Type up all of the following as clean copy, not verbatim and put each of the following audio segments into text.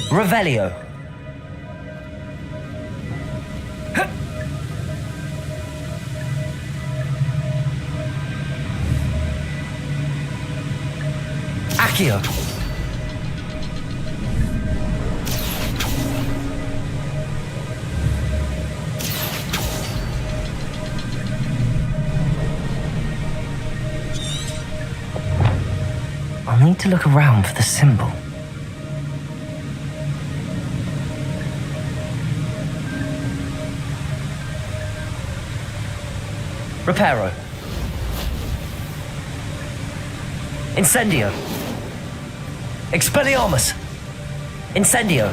Revelio. Accio. I'll need to look around for the symbol. Reparo. Incendio. Expelliarmus. Incendio.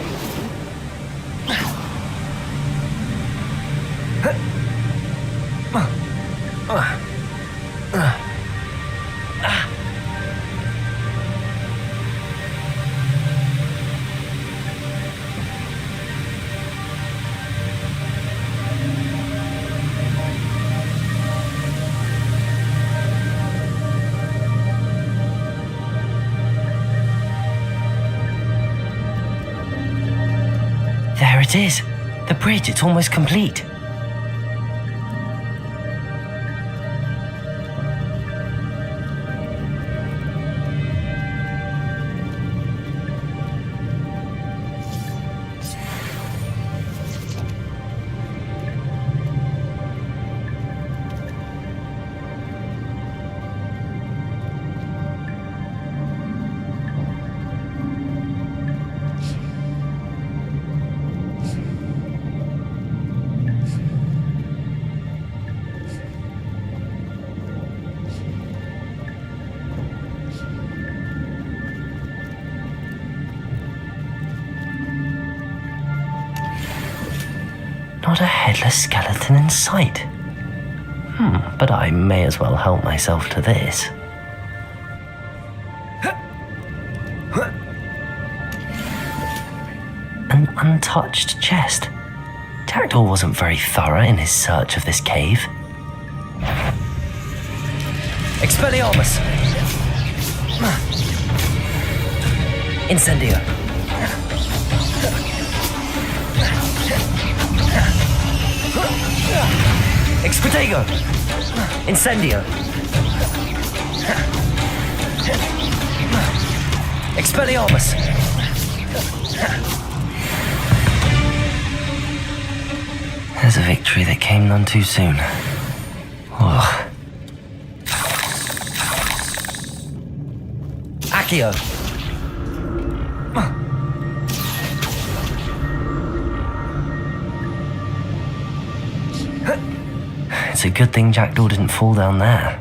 There it is. The bridge, it's almost complete. Not a headless skeleton in sight. But I may as well help myself to this. An untouched chest. Jackdaw wasn't very thorough in his search of this cave. Expelliarmus. Incendio. Expedego! Incendio! Expelliarmus! There's a victory that came none too soon. Oh. Accio! It's a good thing Jackdaw didn't fall down there.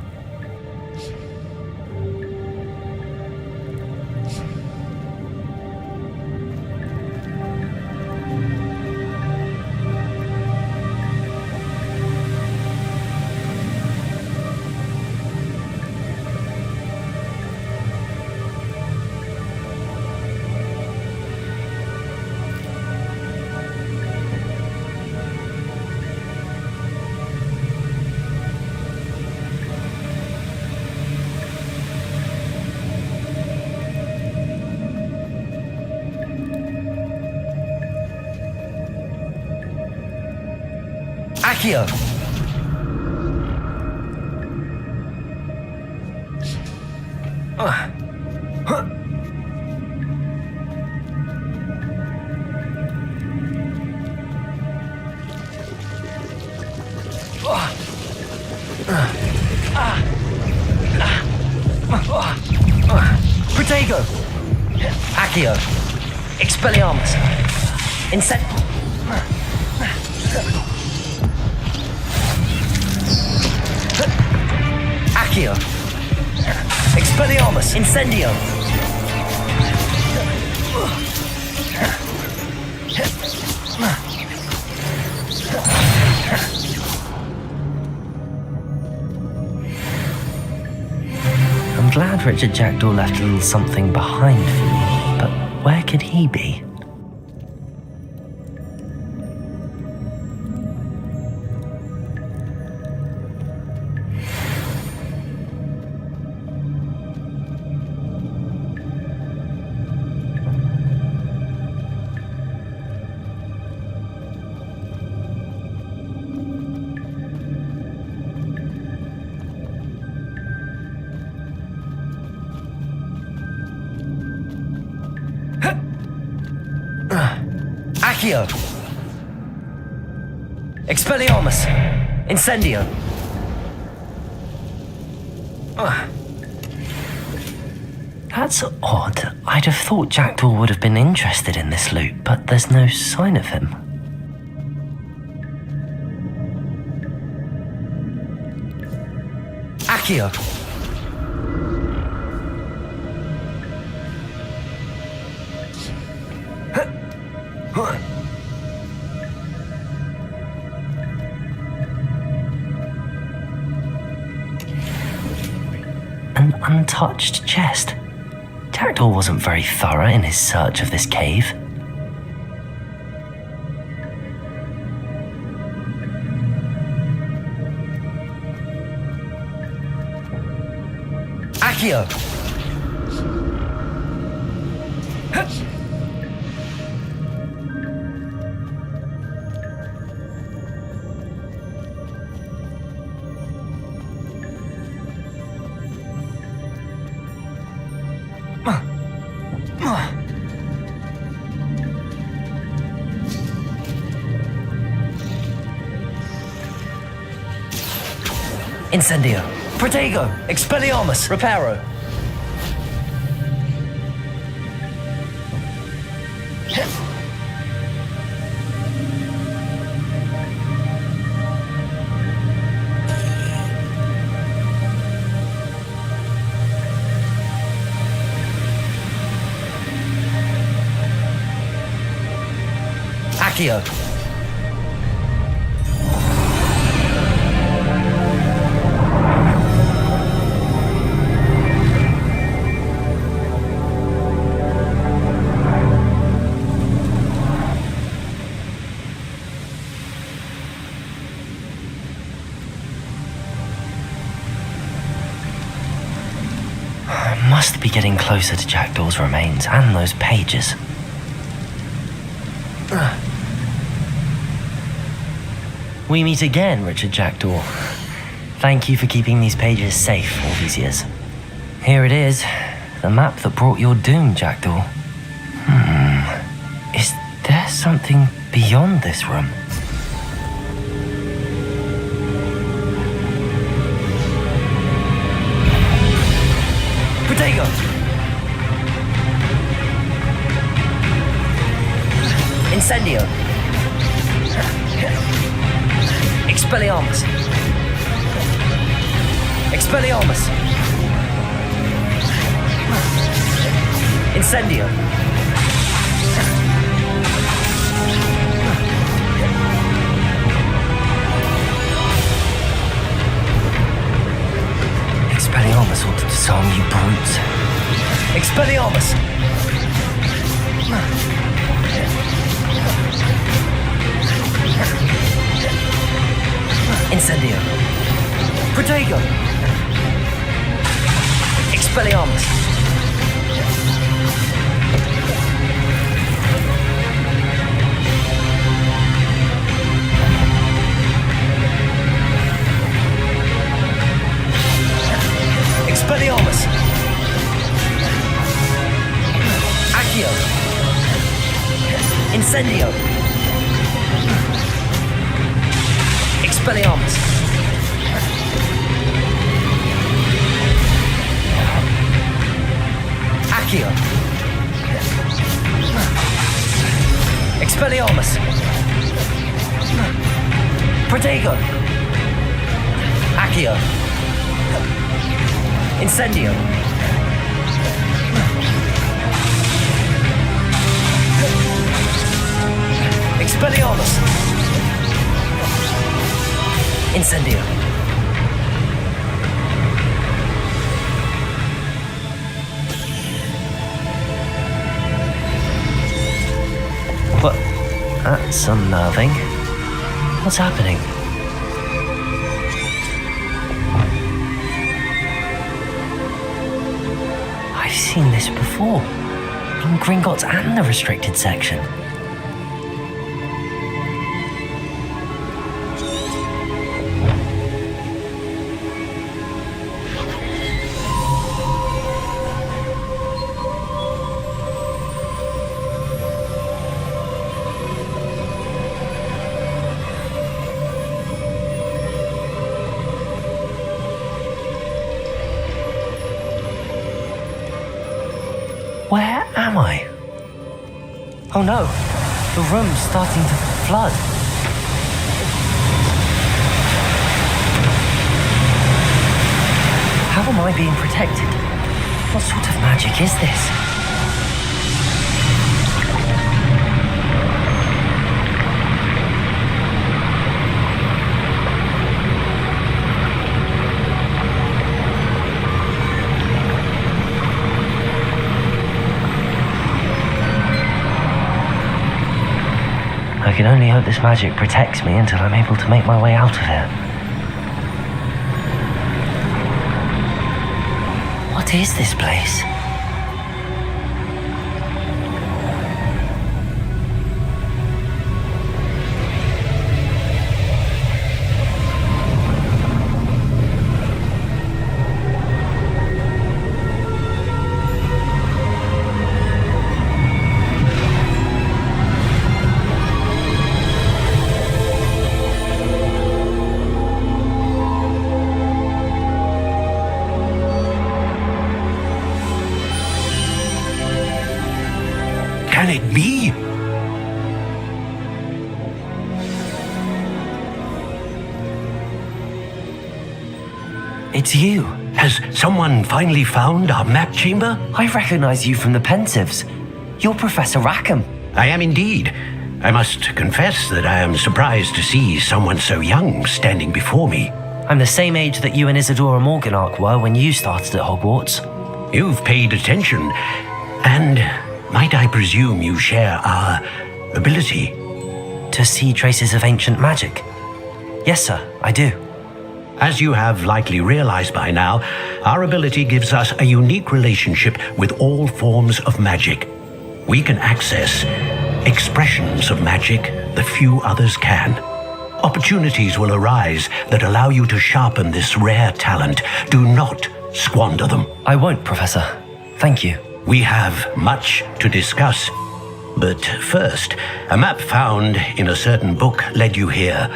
Accio! Protego! Accio! Expelliarmus! Accio! Expelliarmus! Incendio! I'm glad Richard Jackdaw left a little something behind for me, but where could he be? Accio! Expelliarmus! Incendio! That's odd. I'd have thought Jackdaw would have been interested in this loot, but there's no sign of him. Accio! An untouched chest. Jackdaw wasn't very thorough in his search of this cave. Accio! Incendio! Protego! Expelliarmus! Reparo! Accio! Must be getting closer to Jackdaw's remains and those pages. We meet again, Richard Jackdaw. Thank you for keeping these pages safe all these years. Here it is, the map that brought your doom, Jackdaw. Is there something beyond this room? Protego! Incendio! Expelliarmus! Expelliarmus! Incendio! Expelliarmus ought to disarm you brutes. Expelliarmus! Incendio! Protego! Expelliarmus! Expelliarmus! Accio! Incendio! Expelliarmus! Accio! Expelliarmus! Protego! Accio! Incendio! Expelliarmus! Incendio! What? That's unnerving. What's happening? I've seen this before. In Gringotts and the restricted section. Where am I? Oh no, the room's starting to flood. How am I being protected? What sort of magic is this? I can only hope this magic protects me until I'm able to make my way out of here. What is this place? Can it be? It's you. Has someone finally found our map chamber? I recognize you from the Pensives. You're Professor Rackham. I am indeed. I must confess that I am surprised to see someone so young standing before me. I'm the same age that you and Isadora Morganach were when you started at Hogwarts. You've paid attention, and might I presume you share our ability? To see traces of ancient magic? Yes, sir, I do. As you have likely realized by now, our ability gives us a unique relationship with all forms of magic. We can access expressions of magic that few others can. Opportunities will arise that allow you to sharpen this rare talent. Do not squander them. I won't, Professor. Thank you. We have much to discuss. But first, a map found in a certain book led you here.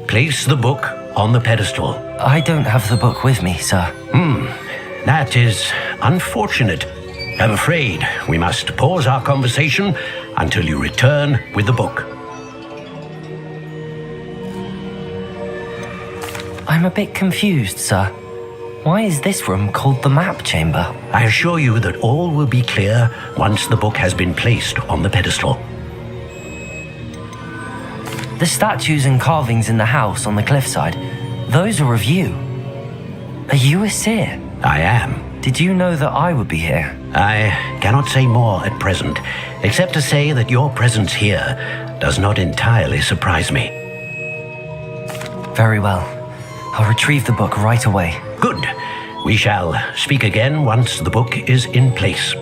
Place the book on the pedestal. I don't have the book with me, sir. That is unfortunate. I'm afraid we must pause our conversation until you return with the book. I'm a bit confused, sir. Why is this room called the map chamber? I assure you that all will be clear once the book has been placed on the pedestal. The statues and carvings in the house on the cliffside, those are of you. Are you a seer? I am. Did you know that I would be here? I cannot say more at present, except to say that your presence here does not entirely surprise me. Very well. I'll retrieve the book right away. Good. We shall speak again once the book is in place.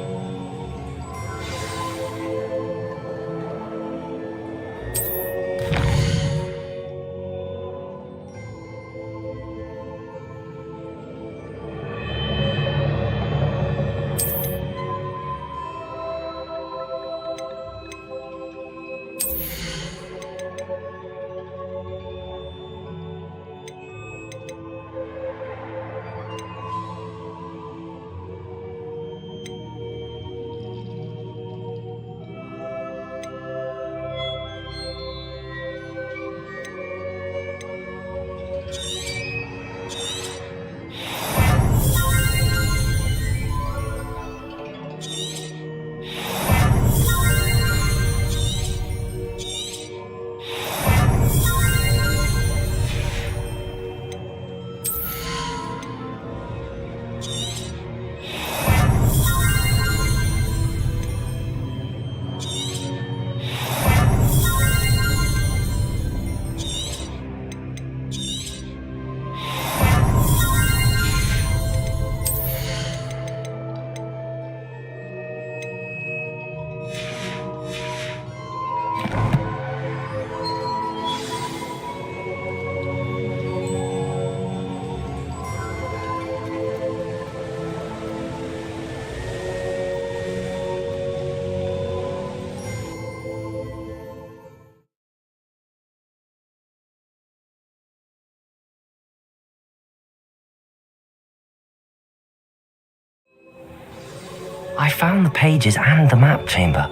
I found the pages and the map chamber.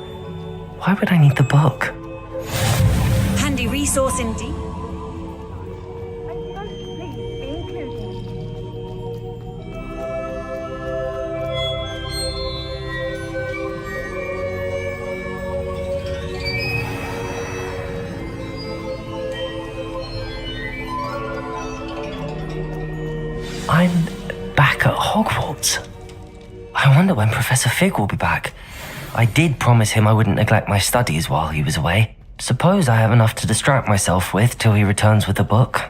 Why would I need the book? Handy resource indeed. I'm back at Hogwarts. I wonder when Professor Fig will be back. I did promise him I wouldn't neglect my studies while he was away. Suppose I have enough to distract myself with till he returns with the book.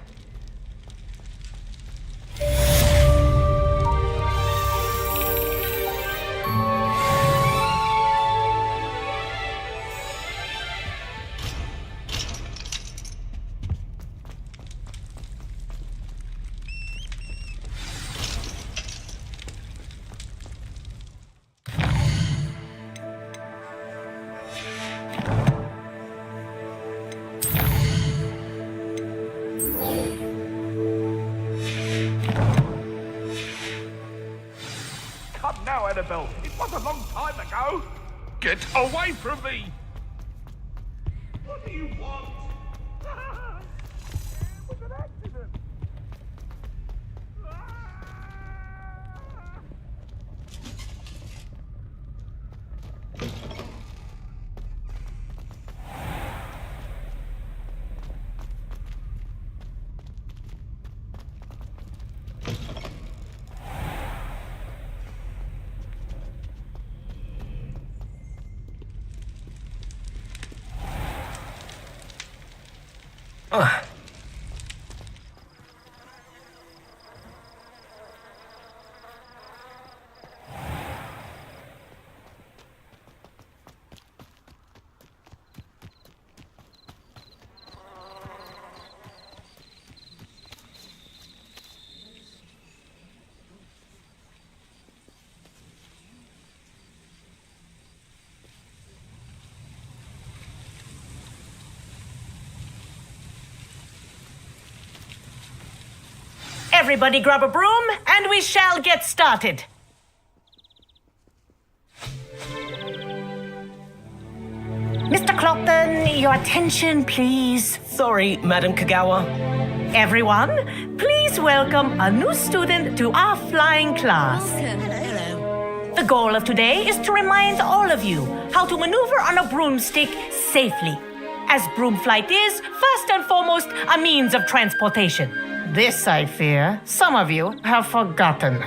Come now, Annabelle. It was a long time ago. Get away from me! What do you want? It was an accident. Everybody grab a broom, and we shall get started. Mr. Clopton, your attention, please. Sorry, Madam Kagawa. Everyone, please welcome a new student to our flying class. Hello. The goal of today is to remind all of you how to maneuver on a broomstick safely, as broom flight is, first and foremost, a means of transportation. This, I fear, some of you have forgotten.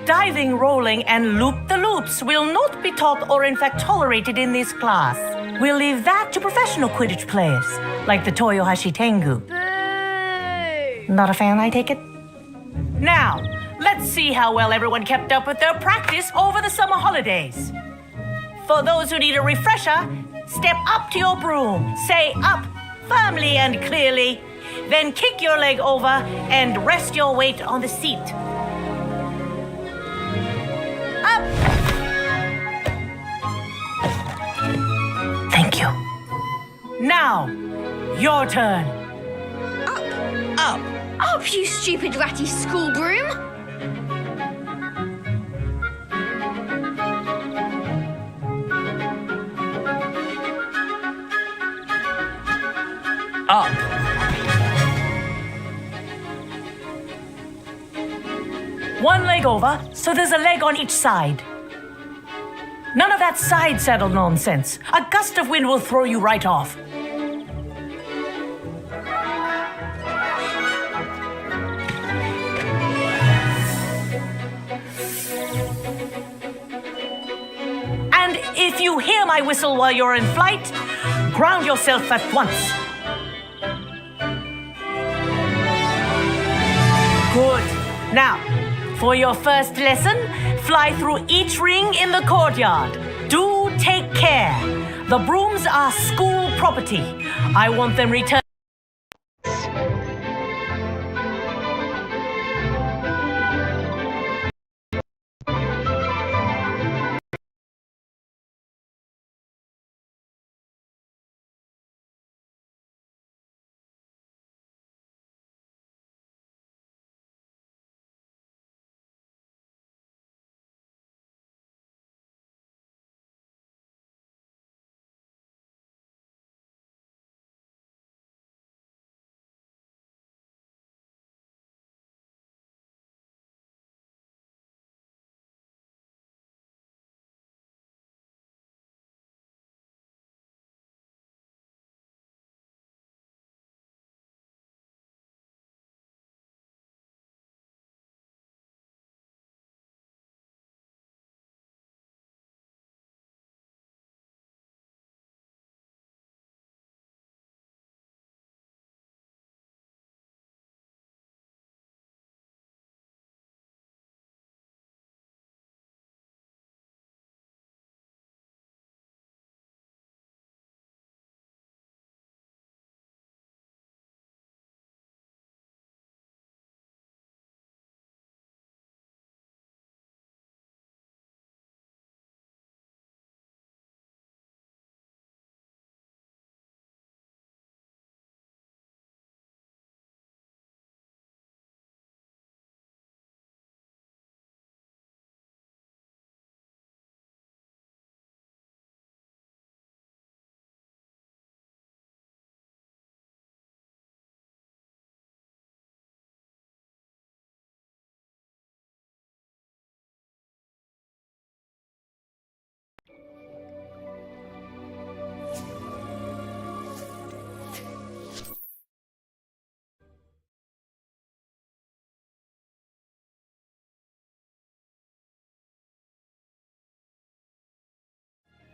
Diving, rolling, and loop-the-loops will not be taught or in fact tolerated in this class. We'll leave that to professional Quidditch players, like the Toyohashi Tengu. Boo! Not a fan, I take it? Now, let's see how well everyone kept up with their practice over the summer holidays. For those who need a refresher, step up to your broom, say up firmly and clearly, then kick your leg over and rest your weight on the seat. Up! Thank you. Now, your turn. Up! Up, you stupid ratty school broom! Up! One leg over, so there's a leg on each side. None of that side saddle nonsense. A gust of wind will throw you right off. And if you hear my whistle while you're in flight, ground yourself at once. Good. Now, for your first lesson, fly through each ring in the courtyard. Do take care. The brooms are school property. I want them returned.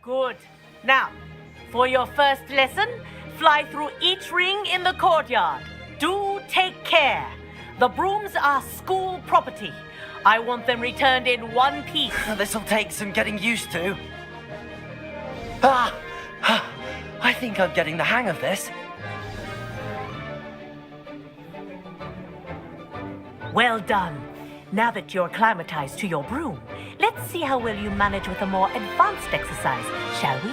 Good. Now, for your first lesson, fly through each ring in the courtyard. Do take care. The brooms are school property. I want them returned in one piece. This'll take some getting used to. I think I'm getting the hang of this. Well done. Now that you're acclimatized to your broom, let's see how well you manage with a more advanced exercise, shall we?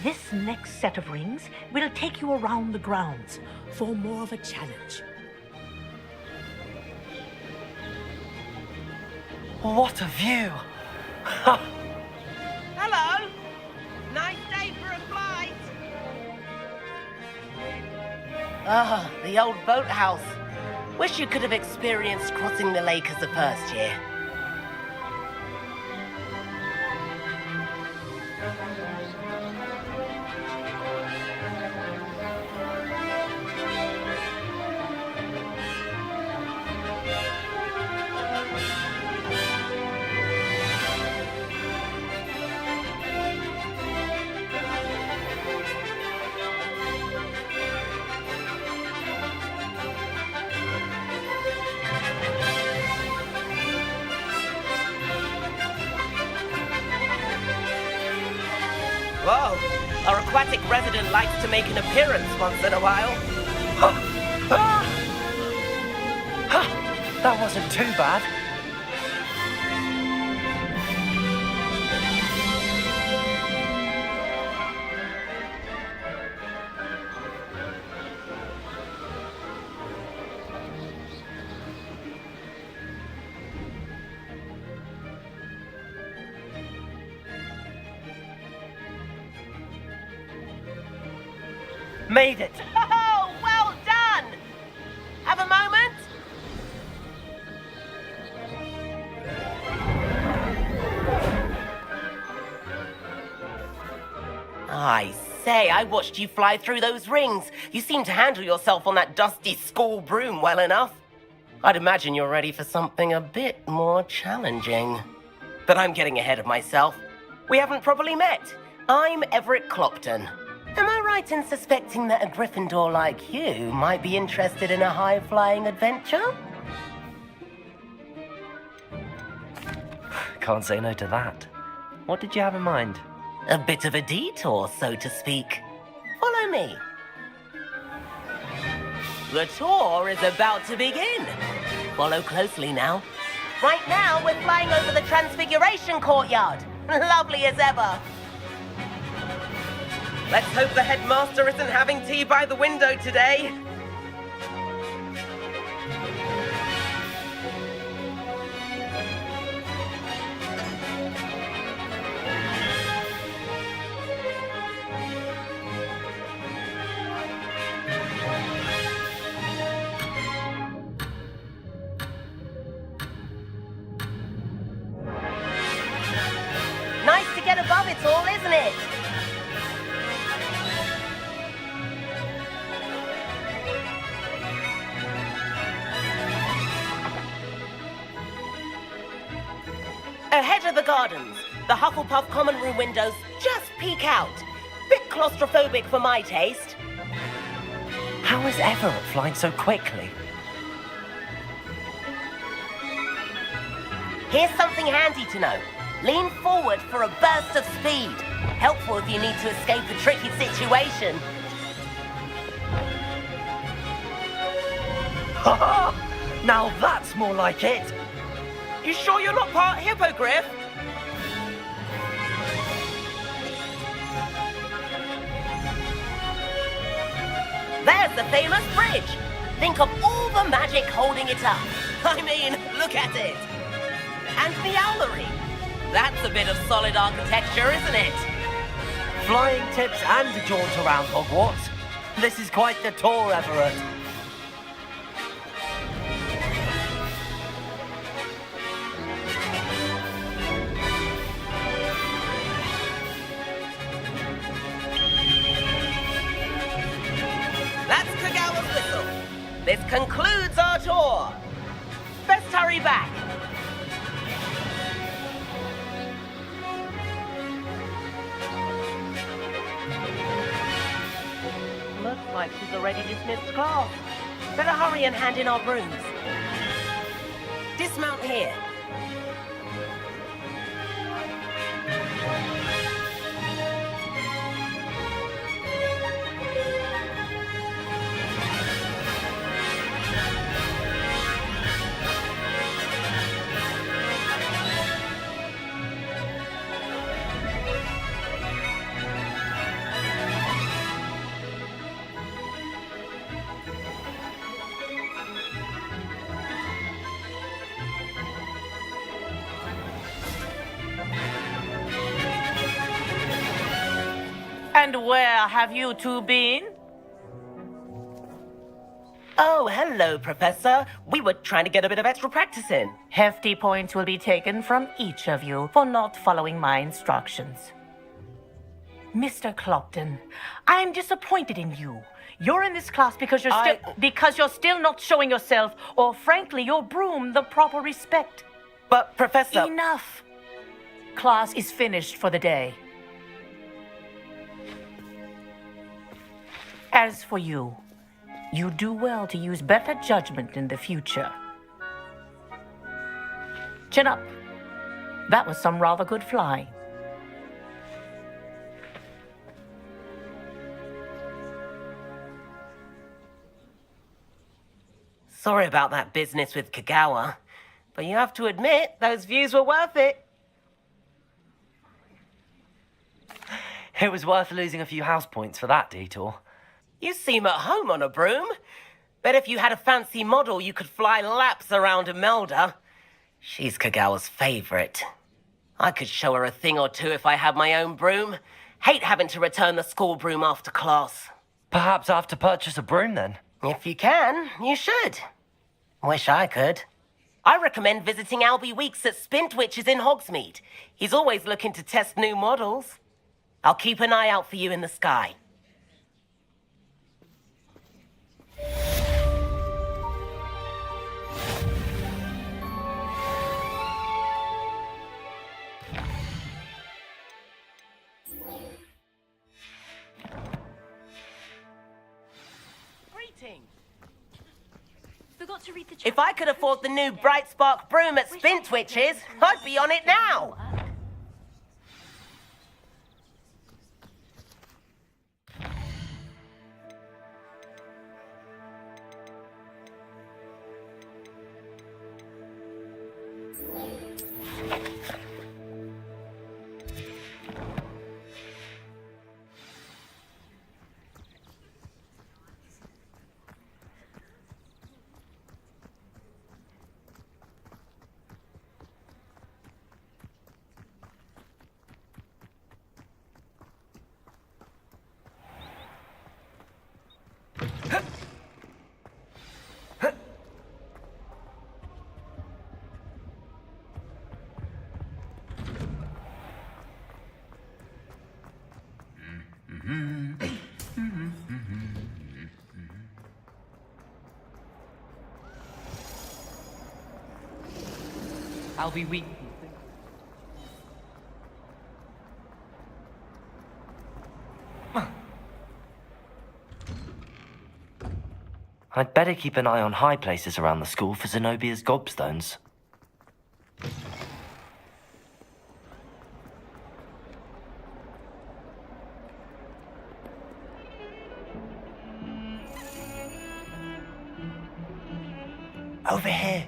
This next set of rings will take you around the grounds for more of a challenge. What a view! Hello! Nice day for a flight! Ah, the old boathouse. Wish you could have experienced crossing the lake as a first year. Whoa! Our aquatic resident likes to make an appearance once in a while. That wasn't too bad. Made it! Oh, well done! Have a moment? I say, I watched you fly through those rings. You seem to handle yourself on that dusty school broom well enough. I'd imagine you're ready for something a bit more challenging. But I'm getting ahead of myself. We haven't properly met. I'm Everett Clopton. Am I right in suspecting that a Gryffindor like you might be interested in a high-flying adventure? Can't say no to that. What did you have in mind? A bit of a detour, so to speak. Follow me. The tour is about to begin. Follow closely now. Right now, we're flying over the Transfiguration Courtyard. Lovely as ever. Let's hope the headmaster isn't having tea by the window today. Nice to get above it all, isn't it? Ahead of the gardens, the Hufflepuff common room windows just peek out. Bit claustrophobic for my taste. How is Everett flying so quickly? Here's something handy to know. Lean forward for a burst of speed. Helpful if you need to escape a tricky situation. Now that's more like it. You sure you're not part hippogriff? There's the famous bridge. Think of all the magic holding it up. I mean, look at it. And the owlery. That's a bit of solid architecture, isn't it? Flying tips and a jaunt around Hogwarts. This is quite the tour, Everett. That's Kagawa's whistle. This concludes our tour. hurry back. Looks like she's already dismissed class. Better hurry and hand in our brooms. Dismount here. And where have you two been? Oh, hello, Professor. We were trying to get a bit of extra practice in. Hefty points will be taken from each of you for not following my instructions. Mr. Clopton, I'm disappointed in you. You're in this class because you're still not showing yourself, or frankly, your broom, the proper respect. But, Professor... Enough. Class is finished for the day. As for you, you do well to use better judgment in the future. Chin up. That was some rather good flying. Sorry about that business with Kagawa, but you have to admit, those views were worth it. It was worth losing a few house points for that detour. You seem at home on a broom. Bet if you had a fancy model, you could fly laps around Imelda. She's Kagawa's favorite. I could show her a thing or two if I had my own broom. Hate having to return the school broom after class. Perhaps I have to purchase a broom then. If you can, you should. Wish I could. I recommend visiting Albie Weeks at Spintwitches in Hogsmeade. He's always looking to test new models. I'll keep an eye out for you in the sky. Forgot to read the If I could afford the new Bright Spark broom at Spintwitches, I'd be on it now. I'll be weak. I'd better keep an eye on high places around the school for Zenobia's gobstones. Over here.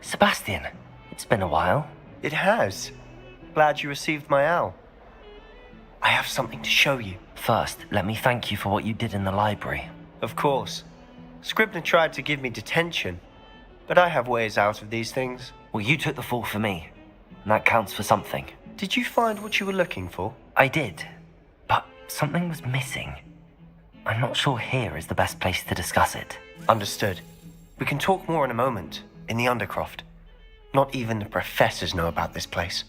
Sebastian, it's been a while. It has. Glad you received my owl. I have something to show you. First, let me thank you for what you did in the library. Of course. Scribner tried to give me detention, but I have ways out of these things. Well, you took the fall for me, and that counts for something. Did you find what you were looking for? I did, but something was missing. I'm not sure here is the best place to discuss it. Understood. We can talk more in a moment, in the Undercroft. Not even the professors know about this place.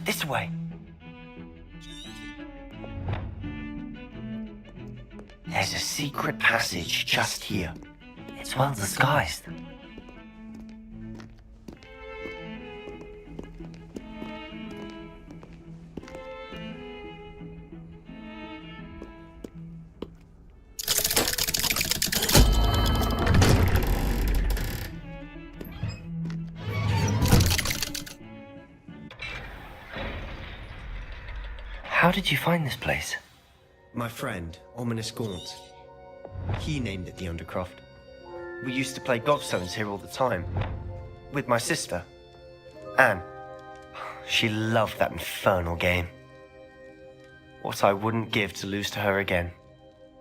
This way. There's a secret passage just here. It's well disguised. How did you find this place? My friend, Ominous Gaunt. He named it the Undercroft. We used to play gobstones here all the time. With my sister, Anne. She loved that infernal game. What I wouldn't give to lose to her again.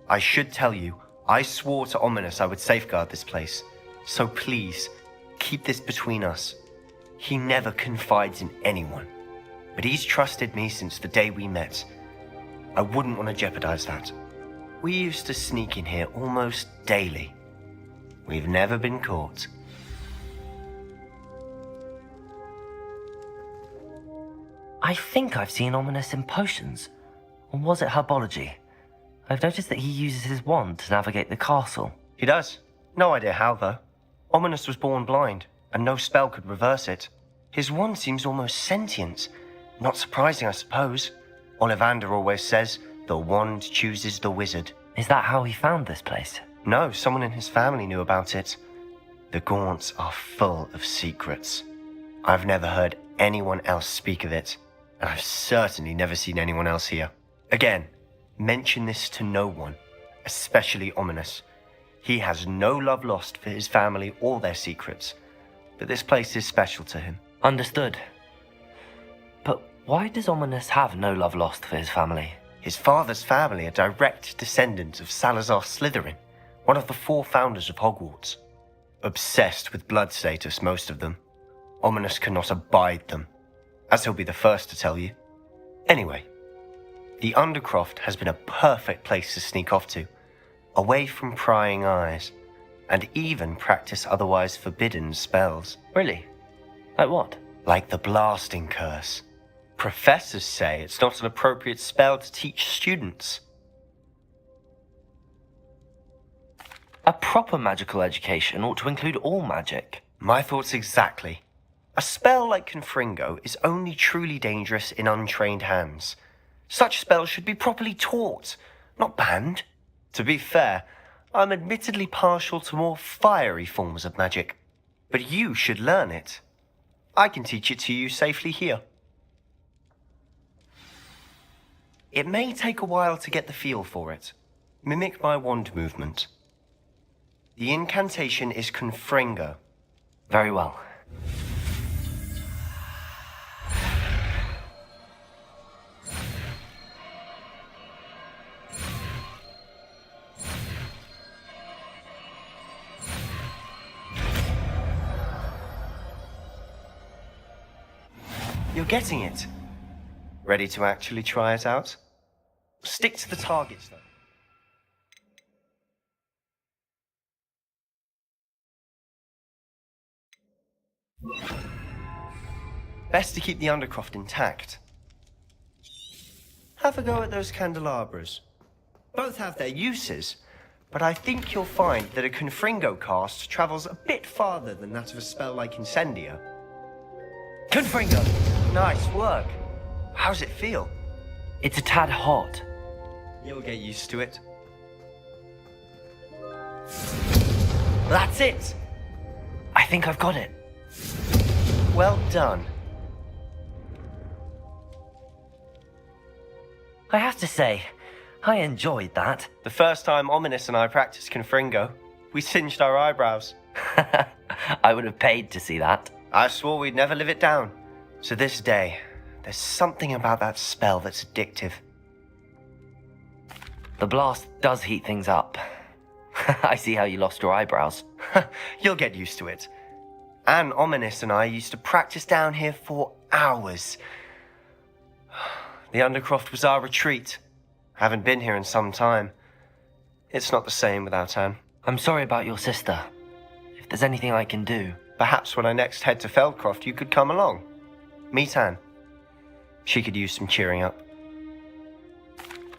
I should tell you, I swore to Ominous I would safeguard this place. So please, keep this between us. He never confides in anyone. But he's trusted me since the day we met. I wouldn't want to jeopardize that. We used to sneak in here almost daily. We've never been caught. I think I've seen Ominous in potions. Or was it herbology? I've noticed that he uses his wand to navigate the castle. He does. No idea how, though. Ominous was born blind, and no spell could reverse it. His wand seems almost sentient. Not surprising, I suppose. Ollivander always says, the wand chooses the wizard. Is that how he found this place? No, someone in his family knew about it. The Gaunts are full of secrets. I've never heard anyone else speak of it, and I've certainly never seen anyone else here. Again, mention this to no one, especially Ominous. He has no love lost for his family or their secrets, but this place is special to him. Understood. But why does Ominous have no love lost for his family? His father's family are direct descendants of Salazar Slytherin, one of the 4 founders of Hogwarts. Obsessed with blood status, most of them. Ominous cannot abide them, as he'll be the first to tell you. Anyway, the Undercroft has been a perfect place to sneak off to, away from prying eyes, and even practice otherwise forbidden spells. Really? Like what? Like the blasting curse. Professors say it's not an appropriate spell to teach students. A proper magical education ought to include all magic. My thoughts exactly. A spell like Confringo is only truly dangerous in untrained hands. Such spells should be properly taught, not banned. To be fair, I'm admittedly partial to more fiery forms of magic. But you should learn it. I can teach it to you safely here. It may take a while to get the feel for it. Mimic my wand movement. The incantation is Confringo. Very well. You're getting it. Ready to actually try it out? Stick to the targets, though. Best to keep the Undercroft intact. Have a go at those candelabras. Both have their uses, but I think you'll find that a Confringo cast travels a bit farther than that of a spell like Incendia. Confringo! Nice work. How's it feel? It's a tad hot. You'll get used to it. That's it! I think I've got it. Well done. I have to say, I enjoyed that. The first time Ominous and I practiced Confringo, we singed our eyebrows. I would have paid to see that. I swore we'd never live it down. To this day, there's something about that spell that's addictive. The blast does heat things up. I see how you lost your eyebrows. You'll get used to it. Anne, Ominous and I used to practice down here for hours. The Undercroft was our retreat. Haven't been here in some time. It's not the same without Anne. I'm sorry about your sister. If there's anything I can do... Perhaps when I next head to Feldcroft, you could come along. Meet Anne. She could use some cheering up.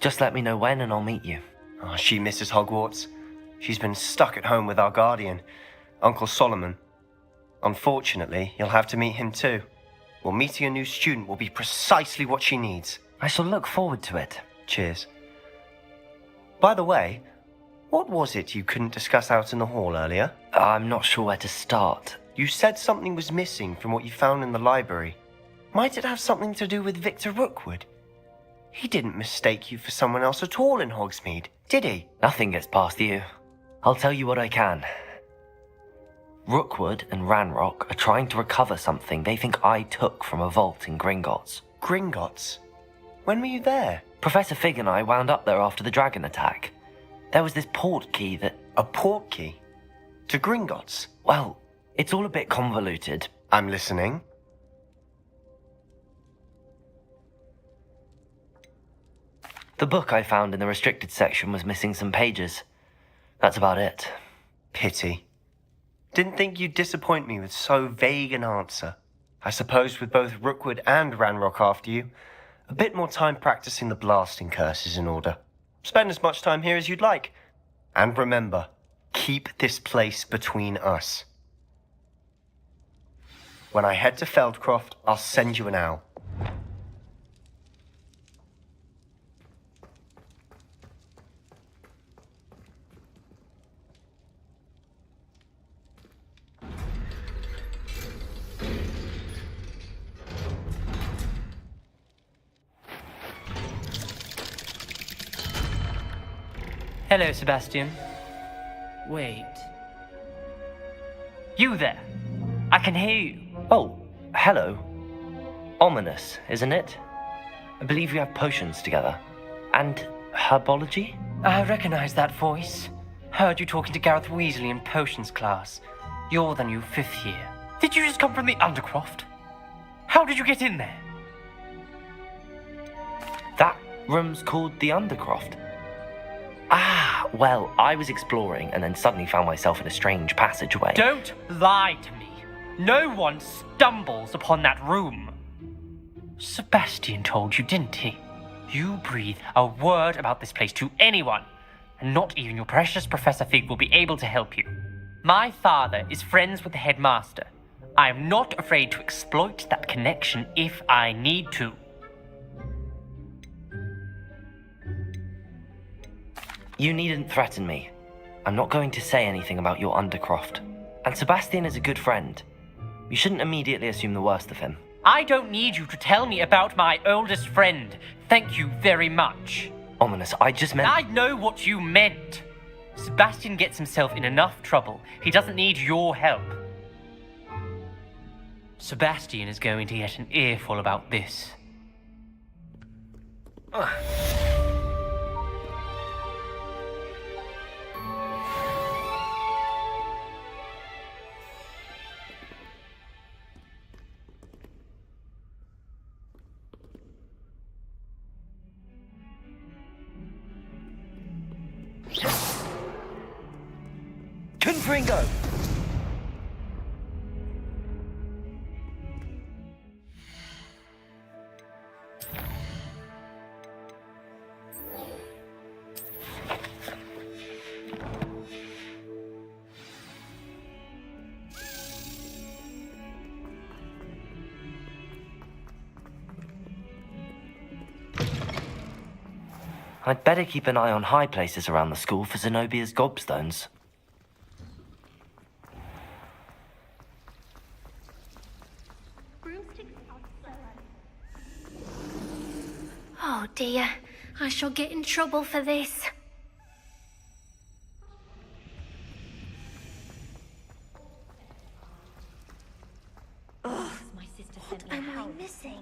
Just let me know when and I'll meet you. Oh, she misses Hogwarts. She's been stuck at home with our guardian, Uncle Solomon. Unfortunately, you'll have to meet him too. Well, meeting a new student will be precisely what she needs. I shall look forward to it. Cheers. By the way, what was it you couldn't discuss out in the hall earlier? I'm not sure where to start. You said something was missing from what you found in the library. Might it have something to do with Victor Rookwood? He didn't mistake you for someone else at all in Hogsmeade, did he? Nothing gets past you. I'll tell you what I can. Rookwood and Ranrock are trying to recover something they think I took from a vault in Gringotts. Gringotts? When were you there? Professor Fig and I wound up there after the dragon attack. There was this port key that... A port key? To Gringotts? Well, it's all a bit convoluted. I'm listening. The book I found in the restricted section was missing some pages. That's about it. Pity. Didn't think you'd disappoint me with so vague an answer. I suppose with both Rookwood and Ranrock after you, a bit more time practicing the blasting curse is in order. Spend as much time here as you'd like. And remember, keep this place between us. When I head to Feldcroft, I'll send you an owl. Hello, Sebastian. Wait. You there? I can hear you. Oh, hello. Ominous, isn't it? I believe we have potions together. And herbology? I recognize that voice. Heard you talking to Gareth Weasley in potions class. You're the new 5th year. Did you just come from the Undercroft? How did you get in there? That room's called the Undercroft. Ah, well, I was exploring and then suddenly found myself in a strange passageway. Don't lie to me. No one stumbles upon that room. Sebastian told you, didn't he? You breathe a word about this place to anyone, and not even your precious Professor Fig will be able to help you. My father is friends with the headmaster. I am not afraid to exploit that connection if I need to. You needn't threaten me. I'm not going to say anything about your Undercroft. And Sebastian is a good friend. You shouldn't immediately assume the worst of him. I don't need you to tell me about my oldest friend. Thank you very much. Ominous, I just meant... I know what you meant. Sebastian gets himself in enough trouble. He doesn't need your help. Sebastian is going to get an earful about this. Confringo! I'd better keep an eye on high places around the school for Zenobia's gobstones. Oh dear, I shall get in trouble for this. What am I missing?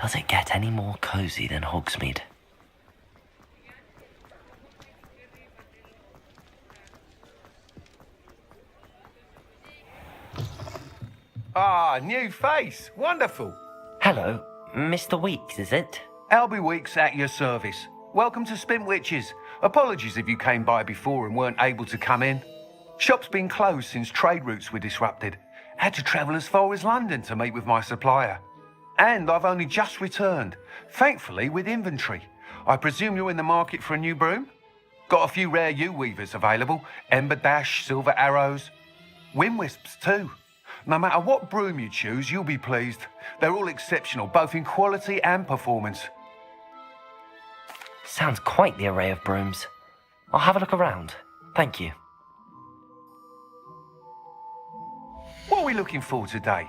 Does it get any more cozy than Hogsmeade? Ah, new face. Wonderful. Hello, Mr. Weeks, is it? Albie Weeks at your service. Welcome to Spintwitches. Apologies if you came by before and weren't able to come in. Shop's been closed since trade routes were disrupted. Had to travel as far as London to meet with my supplier. And I've only just returned, thankfully with inventory. I presume you're in the market for a new broom? Got a few rare yew-weavers available. Ember Dash, Silver Arrows. Wind Wisps too. No matter what broom you choose, you'll be pleased. They're all exceptional, both in quality and performance. Sounds quite the array of brooms. I'll have a look around. Thank you. What are we looking for today?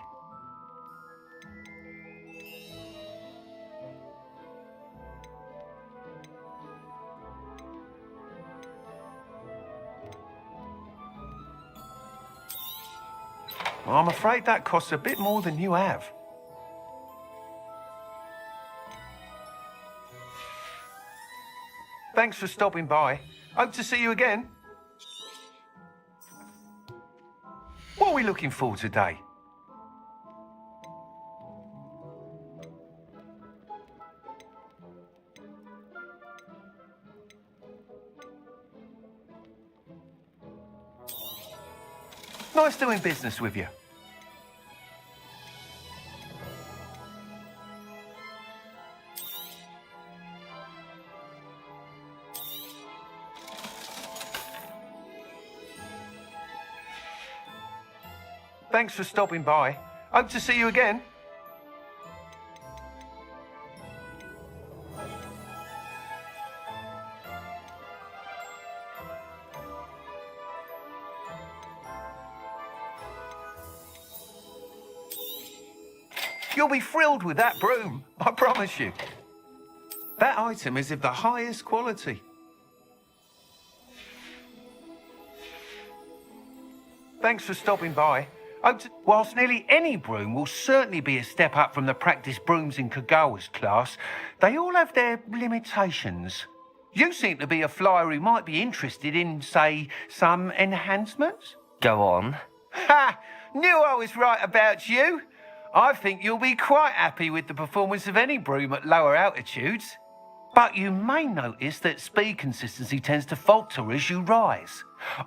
I'm afraid that costs a bit more than you have. Thanks for stopping by. Hope to see you again. What are we looking for today? Nice doing business with you. Thanks for stopping by. Hope to see you again. You'll be thrilled with that broom, I promise you. That item is of the highest quality. Thanks for stopping by. Whilst nearly any broom will certainly be a step up from the practice brooms in Kagawa's class, they all have their limitations. You seem to be a flyer who might be interested in, say, some enhancements? Go on. Ha! Knew I was right about you. I think you'll be quite happy with the performance of any broom at lower altitudes. But you may notice that speed consistency tends to falter as you rise.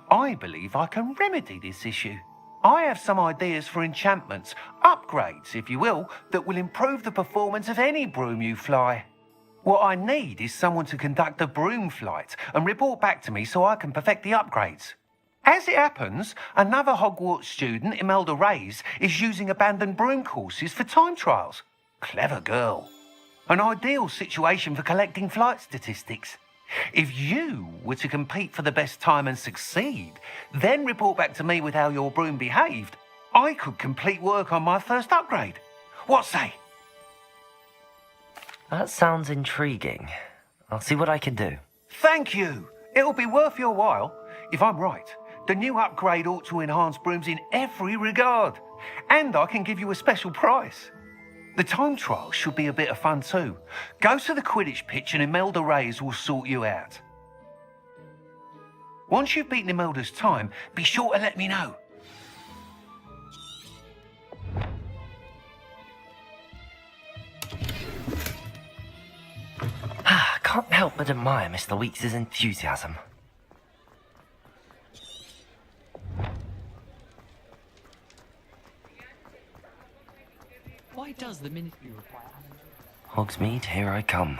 I believe I can remedy this issue. I have some ideas for enchantments, upgrades, if you will, that will improve the performance of any broom you fly. What I need is someone to conduct a broom flight and report back to me so I can perfect the upgrades. As it happens, another Hogwarts student, Imelda Reyes, is using abandoned broom courses for time trials. Clever girl. An ideal situation for collecting flight statistics. If you were to compete for the best time and succeed, then report back to me with how your broom behaved, I could complete work on my first upgrade. What say? That sounds intriguing. I'll see what I can do. Thank you. It'll be worth your while. If I'm right, the new upgrade ought to enhance brooms in every regard. And I can give you a special price. The time trial should be a bit of fun too. Go to the Quidditch pitch and Imelda Reyes will sort you out. Once you've beaten Imelda's time, be sure to let me know. Can't help but admire Mr. Weeks' enthusiasm. Why does the Ministry require... Hogsmeade, here I come.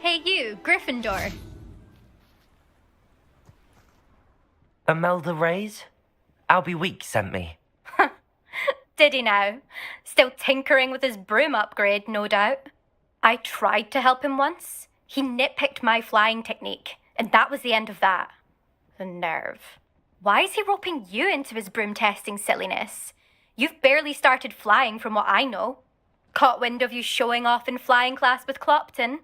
Hey you, Gryffindor. Imelda Reyes? Albie Weeks sent me. Did he now? Still tinkering with his broom upgrade, no doubt. I tried to help him once. He nitpicked my flying technique, and that was the end of that. The nerve. Why is he roping you into his broom testing silliness? You've barely started flying from what I know. Caught wind of you showing off in flying class with Clopton.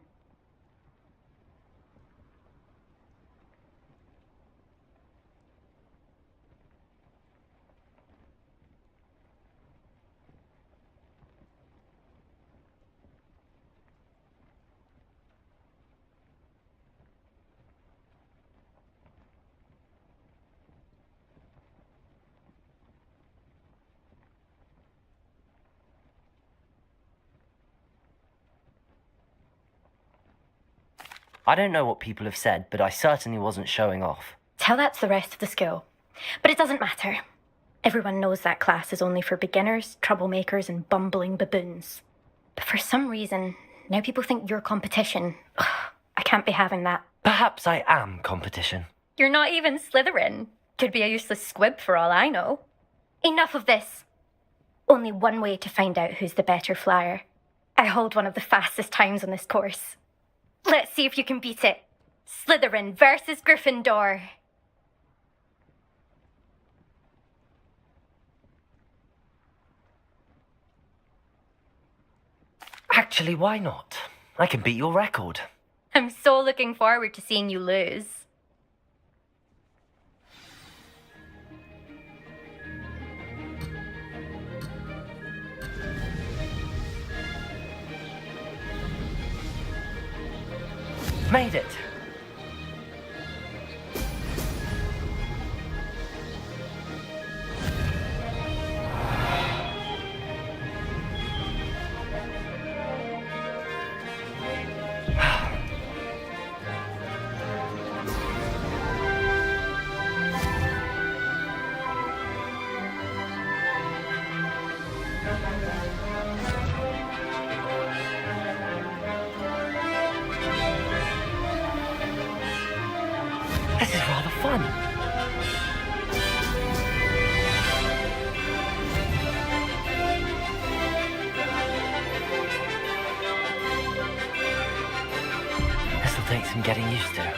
I don't know what people have said, but I certainly wasn't showing off. Tell that to the rest of the school. But it doesn't matter. Everyone knows that class is only for beginners, troublemakers, and bumbling baboons. But for some reason, now people think you're competition. Ugh, I can't be having that. Perhaps I am competition. You're not even Slytherin. Could be a useless squib for all I know. Enough of this. Only one way to find out who's the better flyer. I hold one of the fastest times on this course. Let's see if you can beat it. Slytherin versus Gryffindor. Actually, why not? I can beat your record. I'm so looking forward to seeing you lose. Made it. This is rather fun. This'll take some getting used to.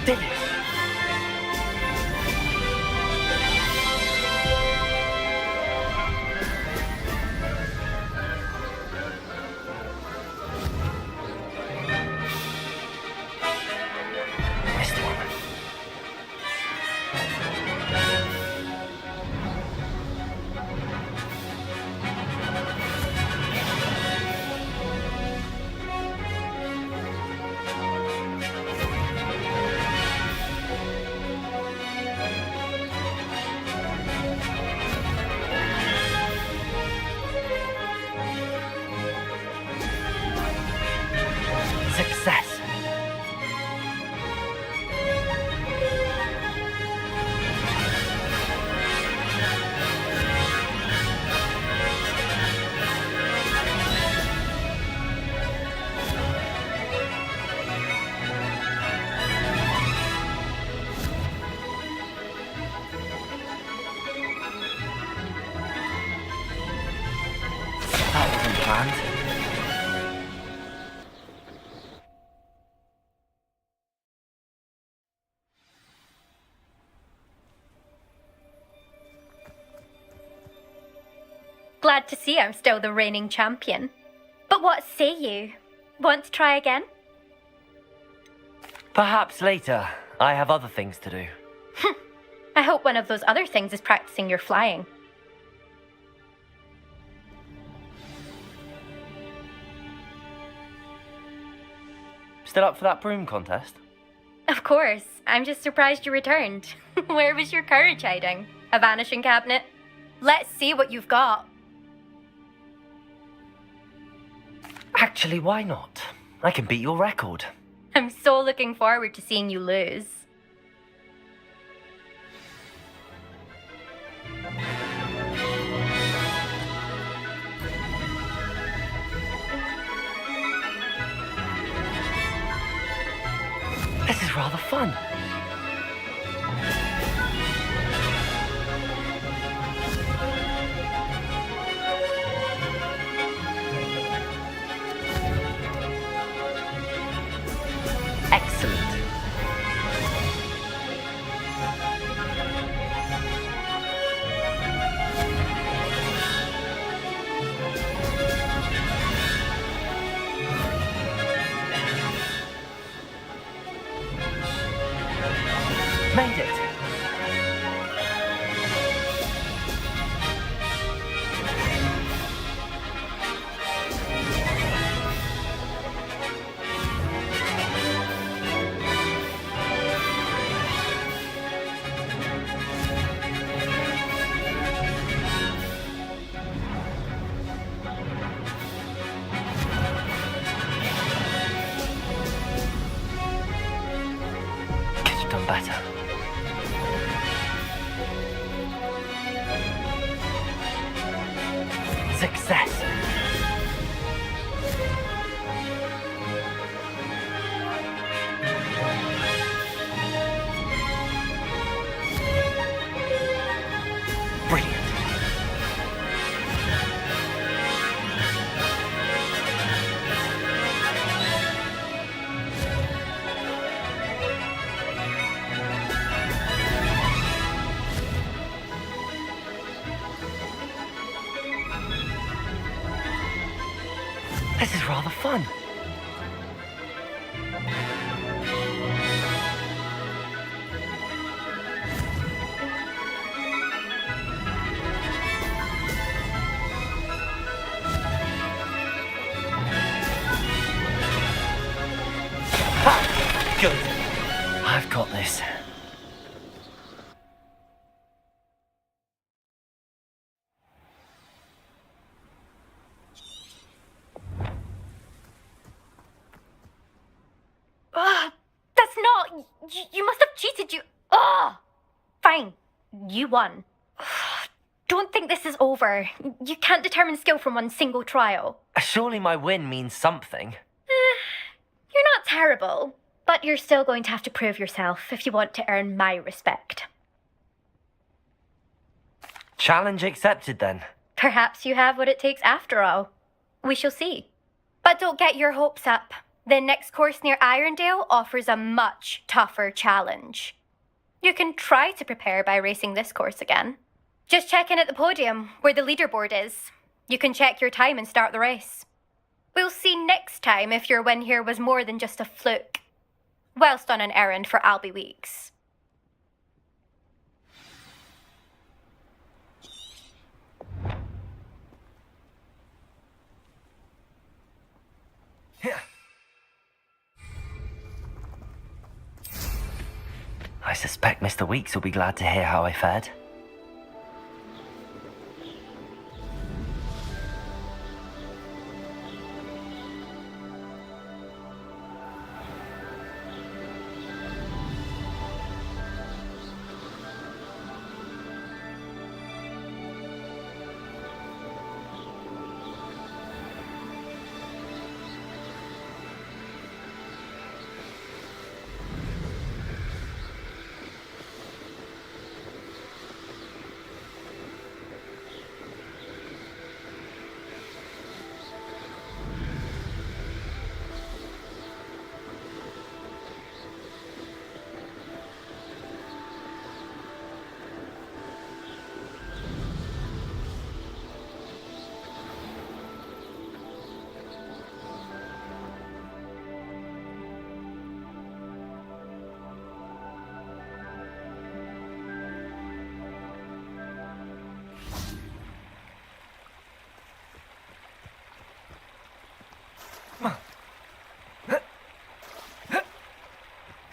Did it? Missed one. Success. That wasn't planned. Glad to see I'm still the reigning champion. But what say you? Want to try again? Perhaps later. I have other things to do. I hope one of those other things is practicing your flying. Still up for that broom contest? Of course. I'm just surprised you returned. Where was your courage hiding? A vanishing cabinet? Let's see what you've got. Actually, why not? I can beat your record. I'm so looking forward to seeing you lose. This is rather fun. Excellent. Made it. Success! Brilliant. This is rather fun. Ha! Good. I've got this. That's not. You must have cheated. Fine. You won. Don't think this is over. You can't determine skill from one single trial. Surely my win means something. You're not terrible, but you're still going to have to prove yourself if you want to earn my respect. Challenge accepted then. Perhaps you have what it takes after all. We shall see. But don't get your hopes up. The next course near Irondale offers a much tougher challenge. You can try to prepare by racing this course again. Just check in at the podium, where the leaderboard is. You can check your time and start the race. We'll see next time if your win here was more than just a fluke. Whilst on an errand for Albie Weeks. I suspect Mr. Weeks will be glad to hear how I fared.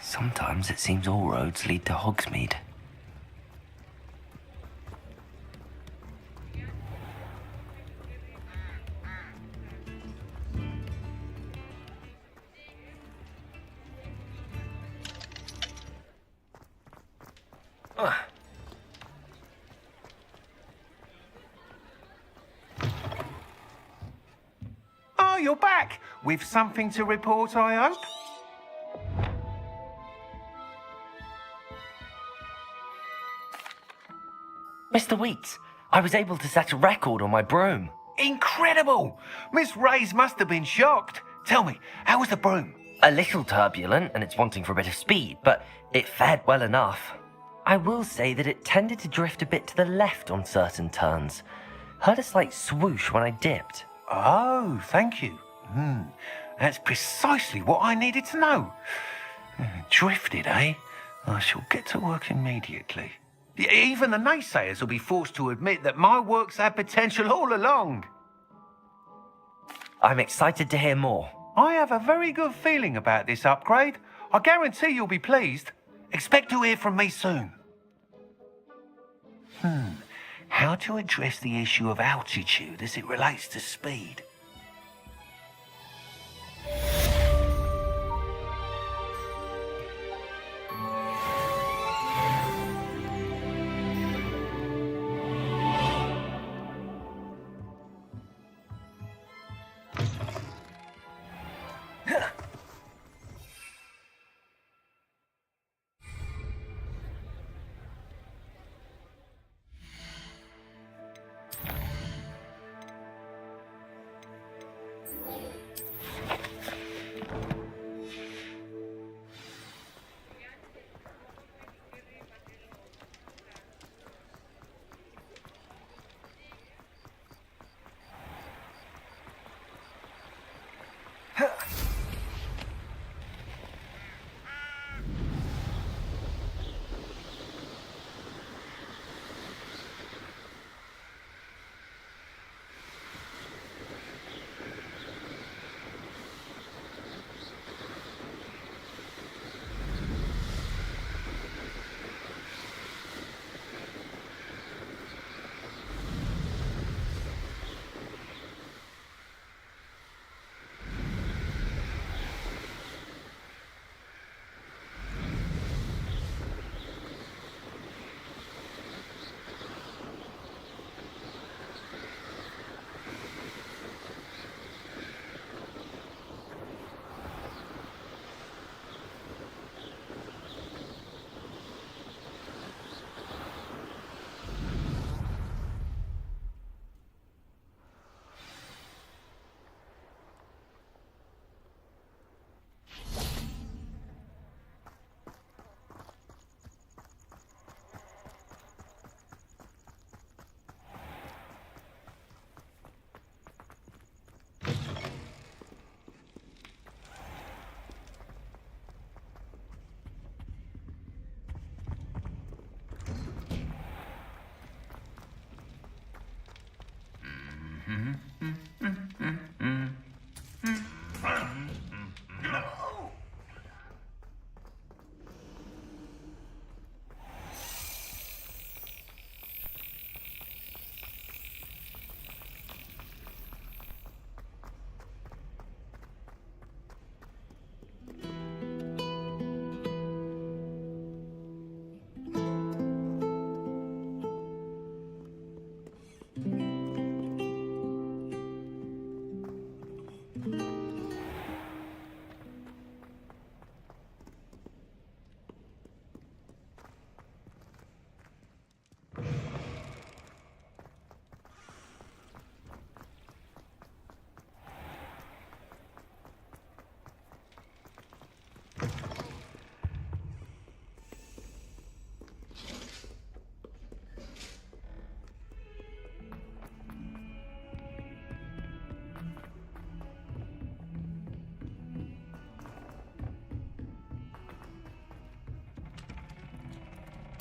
Sometimes it seems all roads lead to Hogsmeade. Oh, you're back! With something to report, I hope? Mr. Weeks, I was able to set a record on my broom. Incredible! Miss Ray's must have been shocked. Tell me, how was the broom? A little turbulent and it's wanting for a bit of speed, but it fared well enough. I will say that it tended to drift a bit to the left on certain turns. Heard a slight swoosh when I dipped. Oh, thank you. That's precisely what I needed to know. Drifted, eh? I shall get to work immediately. Even the naysayers will be forced to admit that my work's had potential all along. I'm excited to hear more. I have a very good feeling about this upgrade. I guarantee you'll be pleased. Expect to hear from me soon. How to address the issue of altitude as it relates to speed?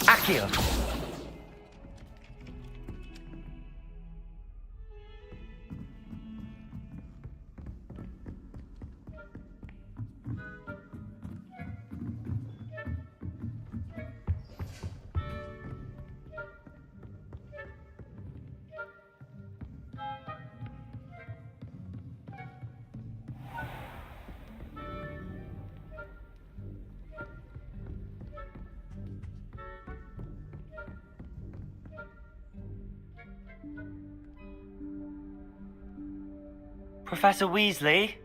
Accio! Professor Weasley?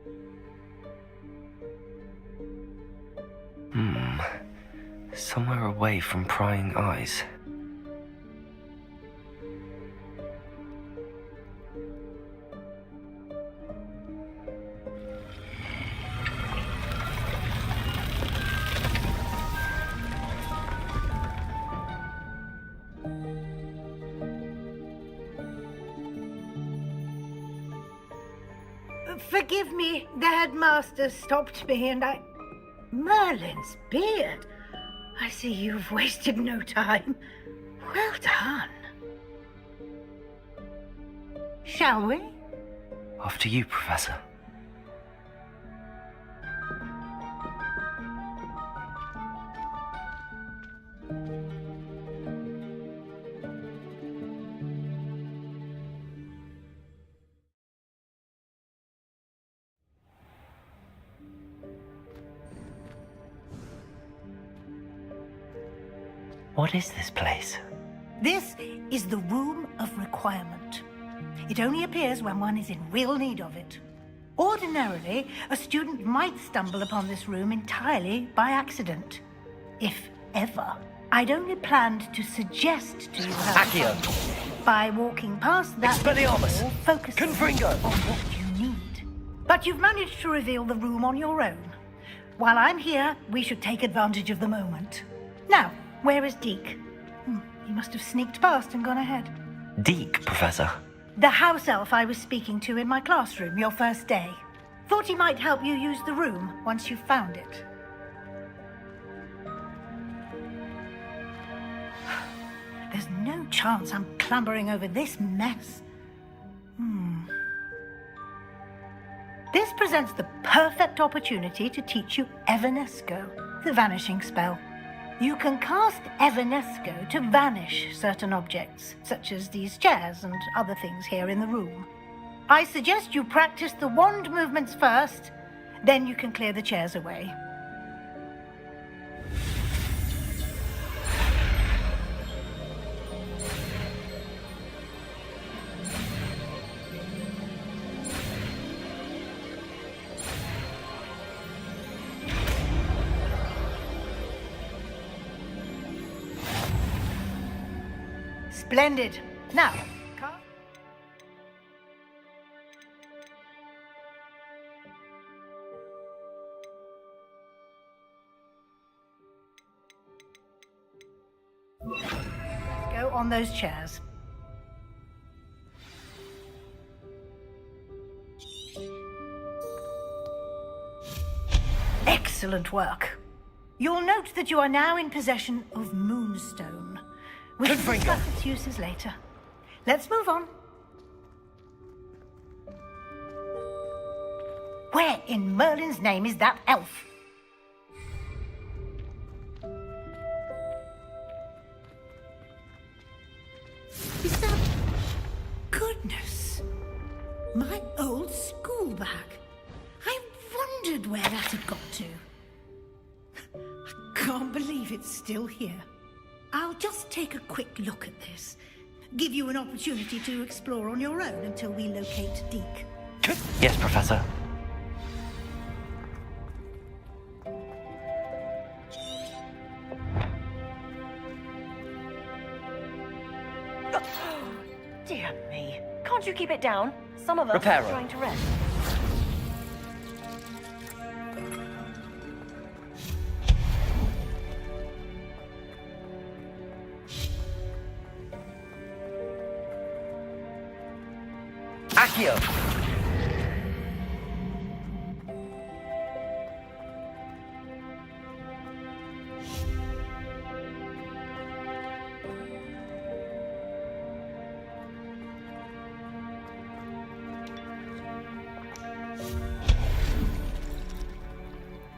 Somewhere away from prying eyes. Forgive me, the headmaster stopped me and I... Merlin's beard. I see you've wasted no time. Well done. Shall we? After you, Professor. What is this place? This is the Room of Requirement. It only appears when one is in real need of it. Ordinarily, a student might stumble upon this room entirely by accident. If ever. I'd only planned to suggest to you how to Accio! find it by walking past that Expelliarmus! door, focusing Confringo! on what you need. But you've managed to reveal the room on your own. While I'm here, we should take advantage of the moment. Now, where is Deke? He must have sneaked past and gone ahead. Deke, Professor. The house elf I was speaking to in my classroom your first day. Thought he might help you use the room once you found it. There's no chance I'm clambering over this mess. This presents the perfect opportunity to teach you Evanesco, the vanishing spell. You can cast Evanesco to vanish certain objects, such as these chairs and other things here in the room. I suggest you practice the wand movements first, then you can clear the chairs away. Splendid. Now, go on those chairs. Excellent work. You'll note that you are now in possession of Moonstone. We'll discuss its uses later. Let's move on. Where in Merlin's name is that elf? Is that... Goodness! My old school bag. I wondered where that had got to. I can't believe it's still here. I'll just take a quick look at this. Give you an opportunity to explore on your own until we locate Deke. Yes, Professor. Dear me. Can't you keep it down? Some of us Reparo. are trying to rest. Accio!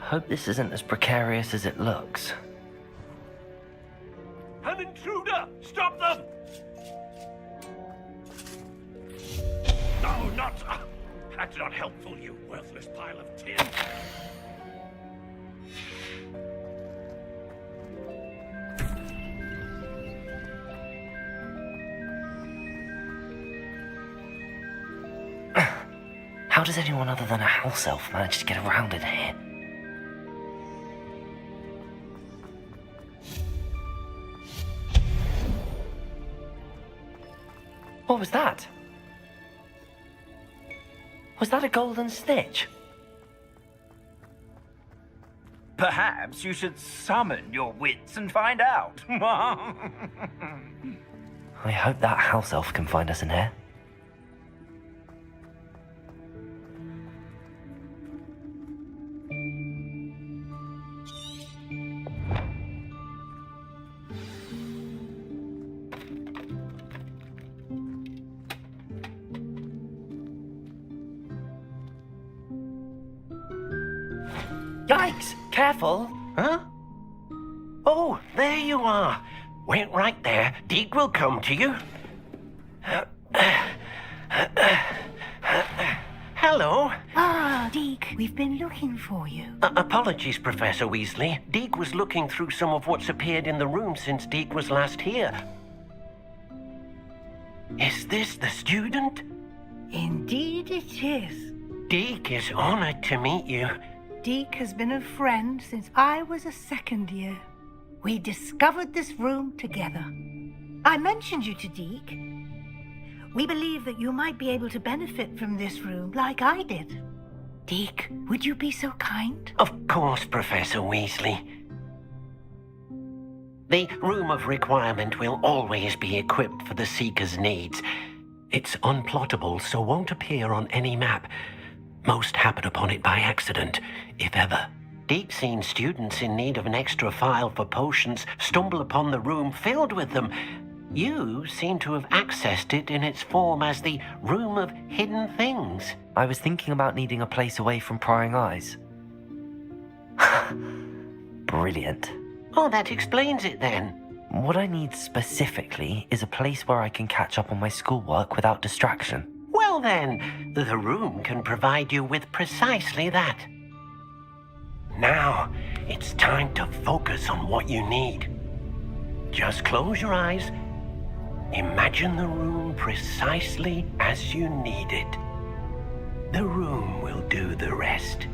Hope this isn't as precarious as it looks. An intruder! Stop them! No, not... That's not helpful, you worthless pile of tin. How does anyone other than a house elf manage to get around in here? What was that? Was that a golden snitch? Perhaps you should summon your wits and find out. I hope that house elf can find us in here. Yikes! Careful! Huh? Oh, there you are. Wait right there. Deke will come to you. Hello. Ah, Deke, we've been looking for you. Apologies, Professor Weasley. Deke was looking through some of what's appeared in the room since Deke was last here. Is this the student? Indeed it is. Deke is honored to meet you. Deke has been a friend since I was a second year. We discovered this room together. I mentioned you to Deke. We believe that you might be able to benefit from this room like I did. Deke, would you be so kind? Of course, Professor Weasley. The Room of Requirement will always be equipped for the Seeker's needs. It's unplottable, so won't appear on any map. Most happen upon it by accident, if ever. Deke's seen students in need of an extra file for potions stumble upon the room filled with them. You seem to have accessed it in its form as the Room of Hidden Things. I was thinking about needing a place away from prying eyes. Brilliant. Oh, that explains it then. What I need specifically is a place where I can catch up on my schoolwork without distraction. Well then, the room can provide you with precisely that. Now, it's time to focus on what you need. Just close your eyes. Imagine the room precisely as you need it. The room will do the rest.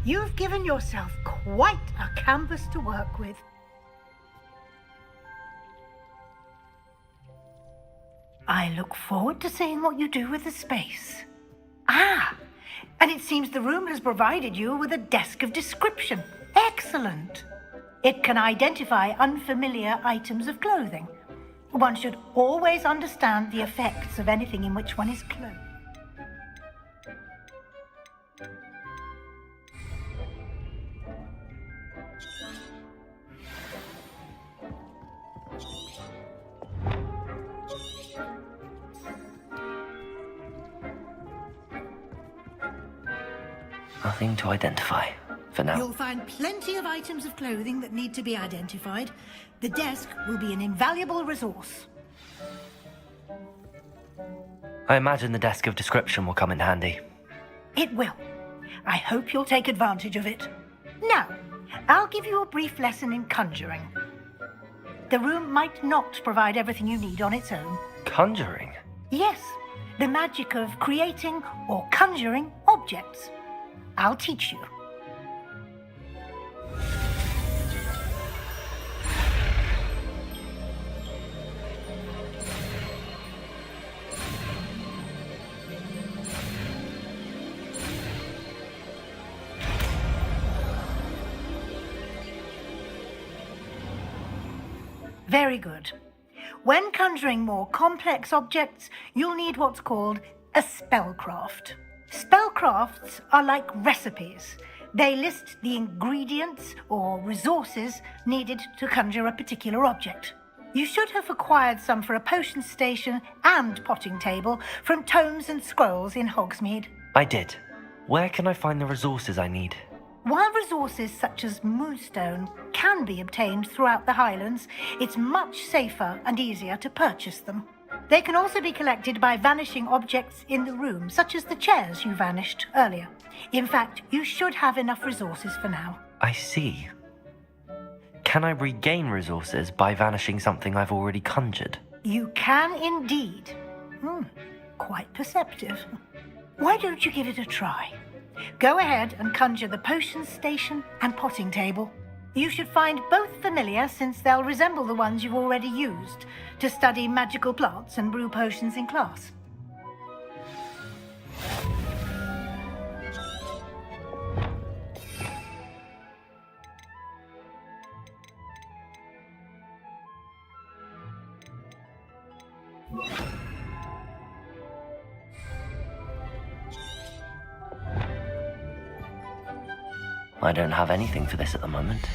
You've given yourself quite a canvas to work with. I look forward to seeing what you do with the space. Ah, and it seems the room has provided you with a desk of description. Excellent. It can identify unfamiliar items of clothing. One should always understand the effects of anything in which one is clothed. Nothing to identify, for now. You'll find plenty of items of clothing that need to be identified. The desk will be an invaluable resource. I imagine the desk of description will come in handy. It will. I hope you'll take advantage of it. Now, I'll give you a brief lesson in conjuring. The room might not provide everything you need on its own. Conjuring? Yes, the magic of creating or conjuring objects. I'll teach you. Very good. When conjuring more complex objects, you'll need what's called a spellcraft. Spellcrafts are like recipes. They list the ingredients or resources needed to conjure a particular object. You should have acquired some for a potion station and potting table from tomes and scrolls in Hogsmeade. I did. Where can I find the resources I need? While resources such as moonstone can be obtained throughout the Highlands, it's much safer and easier to purchase them. They can also be collected by vanishing objects in the room, such as the chairs you vanished earlier. In fact, you should have enough resources for now. I see. Can I regain resources by vanishing something I've already conjured? You can indeed. Quite perceptive. Why don't you give it a try? Go ahead and conjure the potion station and potting table. You should find both familiar, since they'll resemble the ones you've already used to study magical plants and brew potions in class. I don't have anything for this at the moment.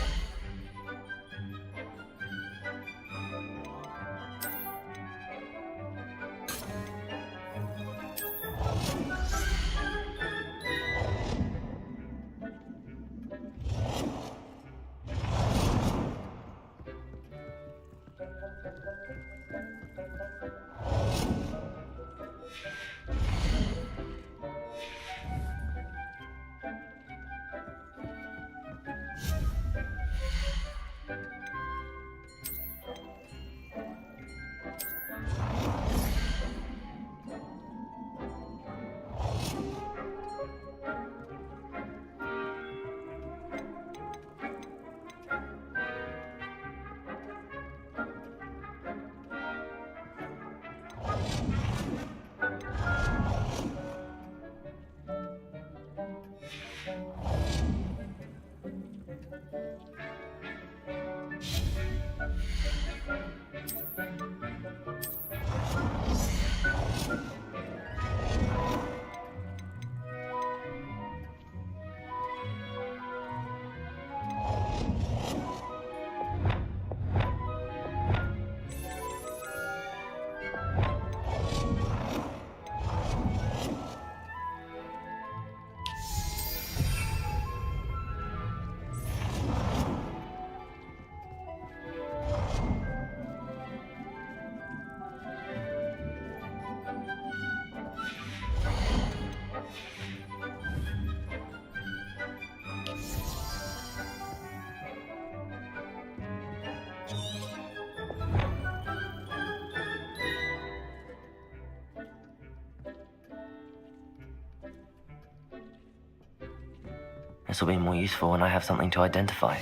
This will be more useful when I have something to identify.